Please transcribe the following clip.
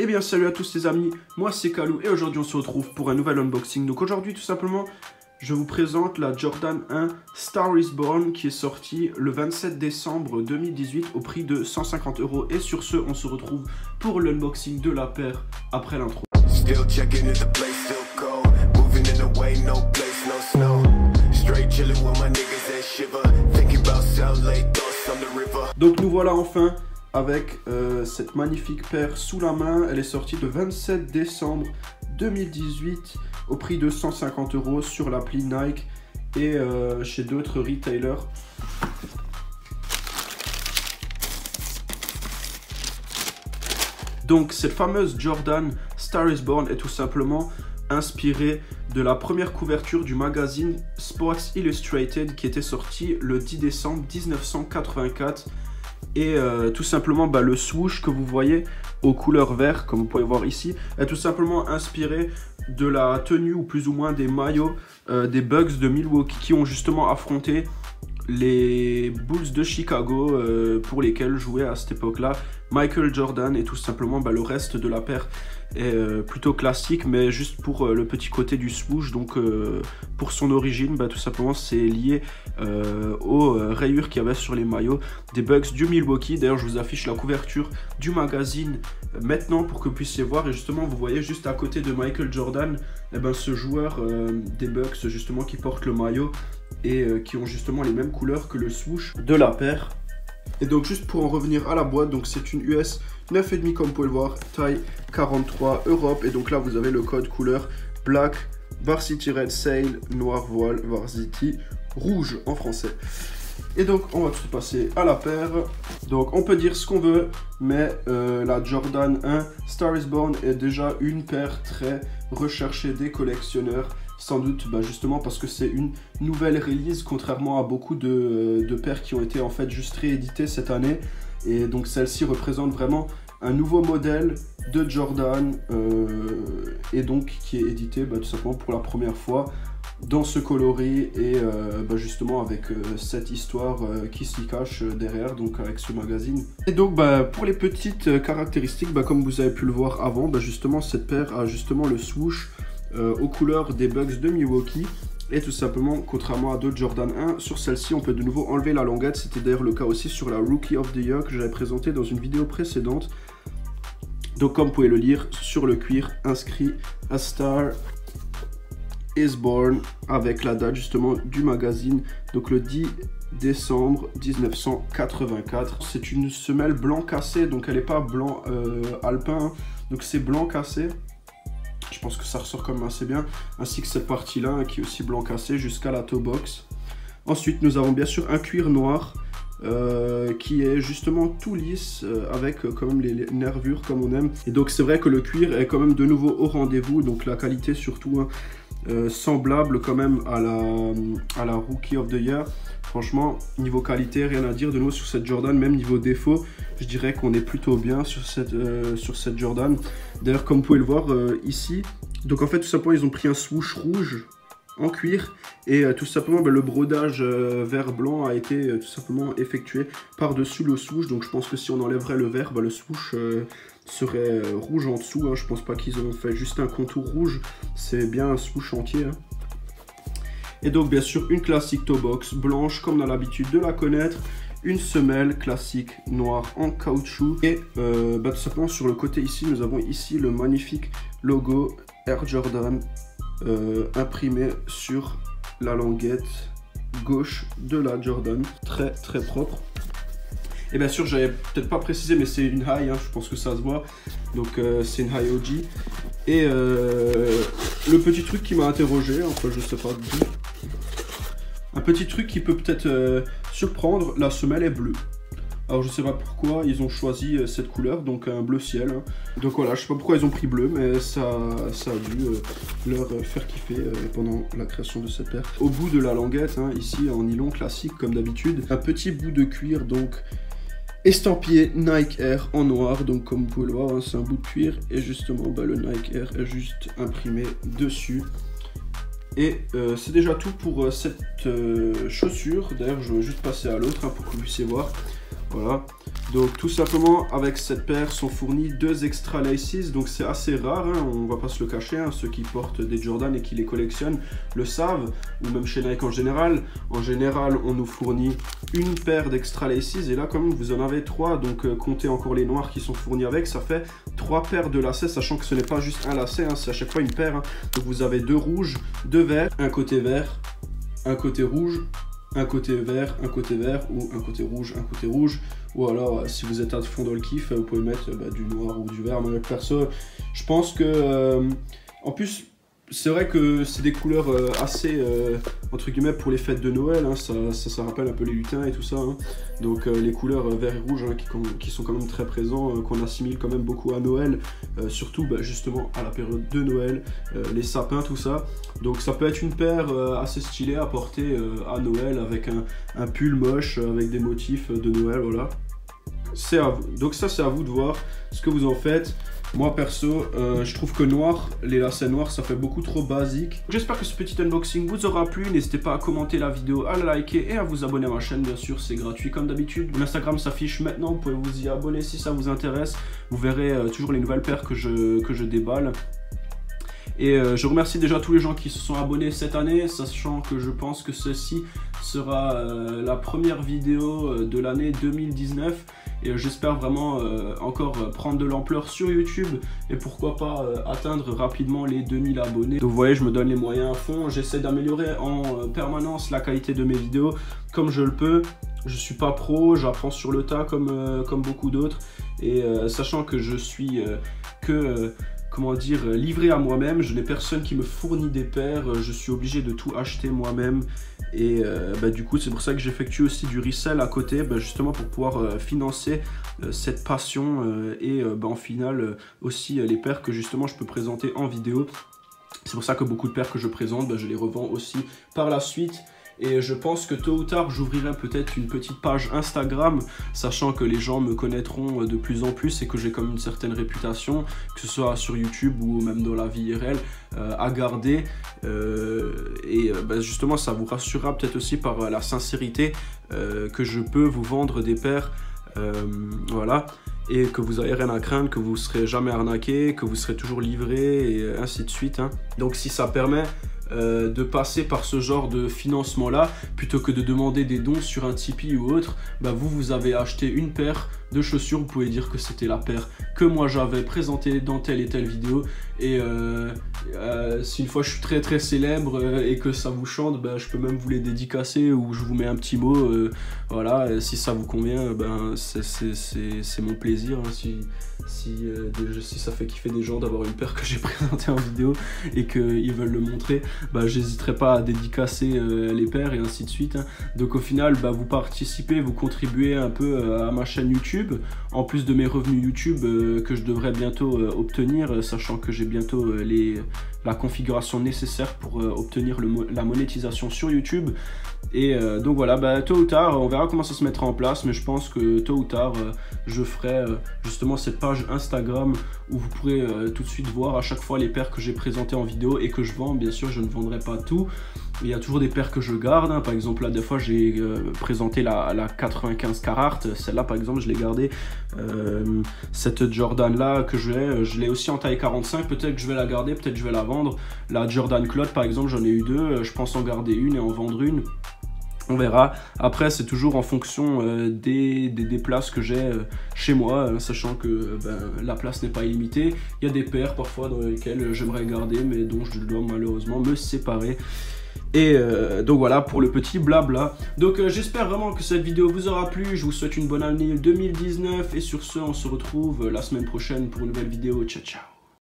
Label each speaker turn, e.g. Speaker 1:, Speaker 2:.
Speaker 1: Eh bien salut à tous les amis, moi c'est Kalou et aujourd'hui on se retrouve pour un nouvel unboxing. Donc aujourd'hui tout simplement je vous présente la Jordan 1 Star is Born qui est sortie le 27 décembre 2018 au prix de 150 €. Et sur ce on se retrouve pour l'unboxing de la paire après l'intro. Donc nous voilà enfin avec cette magnifique paire sous la main. Elle est sortie le 27 décembre 2018 au prix de 150 € sur l'appli Nike et chez d'autres retailers. Donc cette fameuse Jordan Star is Born est tout simplement inspirée de la première couverture du magazine Sports Illustrated qui était sorti le 10 décembre 1984. Et tout simplement le swoosh que vous voyez aux couleurs vert, comme vous pouvez voir ici, est tout simplement inspiré de la tenue ou plus ou moins des maillots des Bucks de Milwaukee qui ont justement affronté les Bulls de Chicago pour lesquels jouait à cette époque-là Michael Jordan. Et tout simplement le reste de la paire est plutôt classique, mais juste pour le petit côté du swoosh. Donc pour son origine, tout simplement c'est lié aux rayures qu'il y avait sur les maillots des Bucks du Milwaukee. D'ailleurs je vous affiche la couverture du magazine maintenant pour que vous puissiez voir. Et justement vous voyez juste à côté de Michael Jordan ce joueur des Bucks justement qui porte le maillot et qui ont justement les mêmes couleurs que le swoosh de la paire. Et donc juste pour en revenir à la boîte, donc c'est une US 9,5 comme vous pouvez le voir, taille 43 Europe. Et donc là vous avez le code couleur Black, Varsity Red Sail, Noir Voile, Varsity Rouge en français. Et donc on va tout passer à la paire. Donc on peut dire ce qu'on veut, mais la Jordan 1 Star is Born est déjà une paire très recherchée des collectionneurs. Sans doute justement parce que c'est une nouvelle release, contrairement à beaucoup de paires qui ont été en fait juste rééditées cette année. Et donc celle-ci représente vraiment un nouveau modèle de Jordan et donc qui est édité tout simplement pour la première fois dans ce coloris et justement avec cette histoire qui s'y cache derrière, donc avec ce magazine. Et donc pour les petites caractéristiques, comme vous avez pu le voir avant, justement cette paire a justement le swoosh aux couleurs des Bucks de Milwaukee. Et tout simplement, contrairement à d'autres Jordan 1, sur celle-ci on peut de nouveau enlever la languette. C'était d'ailleurs le cas aussi sur la Rookie of the Year que j'avais présenté dans une vidéo précédente. Donc comme vous pouvez le lire sur le cuir, inscrit A Star is Born avec la date justement du magazine, donc le 10 décembre 1984. C'est une semelle blanc cassé, donc elle n'est pas blanc alpin, donc c'est blanc cassé. Je pense que ça ressort quand même assez bien, ainsi que cette partie-là qui est aussi blanc cassé jusqu'à la toe box. Ensuite, nous avons bien sûr un cuir noir qui est justement tout lisse avec quand même les nervures comme on aime. Et donc c'est vrai que le cuir est quand même de nouveau au rendez-vous, donc la qualité surtout semblable quand même à la Rookie of the Year. Franchement, niveau qualité, rien à dire de nouveau sur cette Jordan. Même niveau défaut, je dirais qu'on est plutôt bien sur cette Jordan. D'ailleurs, comme vous pouvez le voir ici, donc en fait, tout simplement, ils ont pris un swoosh rouge en cuir. Et tout simplement, le brodage vert-blanc a été tout simplement effectué par-dessus le swoosh. Donc je pense que si on enlèverait le vert, le swoosh serait rouge en dessous. Je pense pas qu'ils ont fait juste un contour rouge. C'est bien un swoosh entier. Et donc bien sûr une classique toe box blanche comme on a l'habitude de la connaître, une semelle classique noire en caoutchouc et tout simplement sur le côté ici nous avons ici le magnifique logo Air Jordan imprimé sur la languette gauche de la Jordan, très très propre. Et bien sûr j'avais peut-être pas précisé mais c'est une high, je pense que ça se voit, donc c'est une high OG. Et le petit truc qui m'a interrogé, enfin je sais pas d'où, un petit truc qui peut peut-être surprendre, la semelle est bleue. Alors je sais pas pourquoi ils ont choisi cette couleur, donc un bleu ciel. Donc voilà, je sais pas pourquoi ils ont pris bleu, mais ça a dû leur faire kiffer pendant la création de cette paire. Au bout de la languette, ici en nylon classique comme d'habitude, un petit bout de cuir donc estampillé Nike Air en noir. Donc comme vous pouvez le voir, c'est un bout de cuir et justement le Nike Air est juste imprimé dessus. Et c'est déjà tout pour cette chaussure. D'ailleurs je vais juste passer à l'autre pour que vous puissiez voir. Voilà, Donc tout simplement avec cette paire sont fournis 2 extra laces, donc c'est assez rare, hein, on va pas se le cacher, hein, ceux qui portent des Jordan et qui les collectionnent le savent, ou même chez Nike en général. En général on nous fournit une paire d'extra laces et là comme vous en avez 3, donc comptez encore les noirs qui sont fournis avec, ça fait 3 paires de lacets, sachant que ce n'est pas juste un lacet, hein, c'est à chaque fois une paire, hein. Donc vous avez 2 rouges, 2 verts, un côté vert, un côté rouge, un côté vert ou un côté rouge, ou alors si vous êtes à fond dans le kiff vous pouvez mettre du noir ou du vert. Mais perso je pense que en plus c'est vrai que c'est des couleurs assez entre guillemets pour les fêtes de Noël, hein, ça rappelle un peu les lutins et tout ça, hein. Donc les couleurs vert et rouge, hein, qui sont quand même très présents, qu'on assimile quand même beaucoup à Noël, surtout justement à la période de Noël, les sapins, tout ça. Donc ça peut être une paire assez stylée à porter à Noël avec un pull moche avec des motifs de Noël, voilà. C'est à vous. Donc ça c'est à vous de voir ce que vous en faites. Moi perso, je trouve que noir, les lacets noirs, ça fait beaucoup trop basique. J'espère que ce petit unboxing vous aura plu. N'hésitez pas à commenter la vidéo, à la liker et à vous abonner à ma chaîne, bien sûr, c'est gratuit comme d'habitude. Mon Instagram s'affiche maintenant, vous pouvez vous y abonner si ça vous intéresse. Vous verrez toujours les nouvelles paires que je déballe. Et je remercie déjà tous les gens qui se sont abonnés cette année, sachant que je pense que ceci sera la première vidéo de l'année 2019. Et j'espère vraiment encore prendre de l'ampleur sur YouTube et pourquoi pas atteindre rapidement les 2000 abonnés. Donc vous voyez, je me donne les moyens à fond, j'essaie d'améliorer en permanence la qualité de mes vidéos comme je le peux. Je suis pas pro, j'apprends sur le tas comme beaucoup d'autres. Et sachant que je suis comment dire, livré à moi-même, je n'ai personne qui me fournit des paires, je suis obligé de tout acheter moi-même. Et du coup c'est pour ça que j'effectue aussi du resell à côté, justement pour pouvoir financer cette passion et en final aussi les paires que justement je peux présenter en vidéo. C'est pour ça que beaucoup de paires que je présente, je les revends aussi par la suite. Et je pense que tôt ou tard, j'ouvrirai peut-être une petite page Instagram, sachant que les gens me connaîtront de plus en plus et que j'ai comme une certaine réputation, que ce soit sur YouTube ou même dans la vie IRL, à garder. Justement, ça vous rassurera peut-être aussi par la sincérité que je peux vous vendre des paires. Voilà, et que vous n'avez rien à craindre, que vous ne serez jamais arnaqué, que vous serez toujours livré et ainsi de suite, hein. Donc si ça permet de passer par ce genre de financement là plutôt que de demander des dons sur un Tipeee ou autre, vous avez acheté une paire de chaussures, vous pouvez dire que c'était la paire que moi j'avais présentée dans telle et telle vidéo. Et si une fois je suis très célèbre et que ça vous chante, je peux même vous les dédicacer ou je vous mets un petit mot, voilà, si ça vous convient, c'est mon plaisir, hein, si ça fait kiffer des gens d'avoir une paire que j'ai présentée en vidéo et qu'ils veulent le montrer, j'hésiterai pas à dédicacer les paires et ainsi de suite, hein. Donc au final vous participez, vous contribuez un peu à ma chaîne YouTube, en plus de mes revenus YouTube que je devrais bientôt obtenir, sachant que j'ai bientôt la configuration nécessaire pour obtenir la monétisation sur YouTube. Et donc voilà, tôt ou tard on verra comment ça se mettra en place, mais je pense que tôt ou tard je ferai justement cette page Instagram où vous pourrez tout de suite voir à chaque fois les paires que j'ai présentées en vidéo et que je vends. Bien sûr je ne vendrai pas tout, il y a toujours des paires que je garde, hein. Par exemple là des fois j'ai présenté la 95 Carhartt, celle-là par exemple je l'ai gardée. Cette Jordan là que je l'ai aussi en taille 45, peut-être que je vais la garder, peut-être que je vais la vendre. La Jordan Cloud par exemple j'en ai eu 2, je pense en garder une et en vendre une. On verra. Après c'est toujours en fonction des places que j'ai chez moi, sachant que la place n'est pas illimitée. Il y a des paires parfois dans lesquelles j'aimerais garder mais dont je dois malheureusement me séparer. Et donc voilà pour le petit blabla. Donc j'espère vraiment que cette vidéo vous aura plu. Je vous souhaite une bonne année 2019 et sur ce on se retrouve la semaine prochaine pour une nouvelle vidéo. Ciao ciao.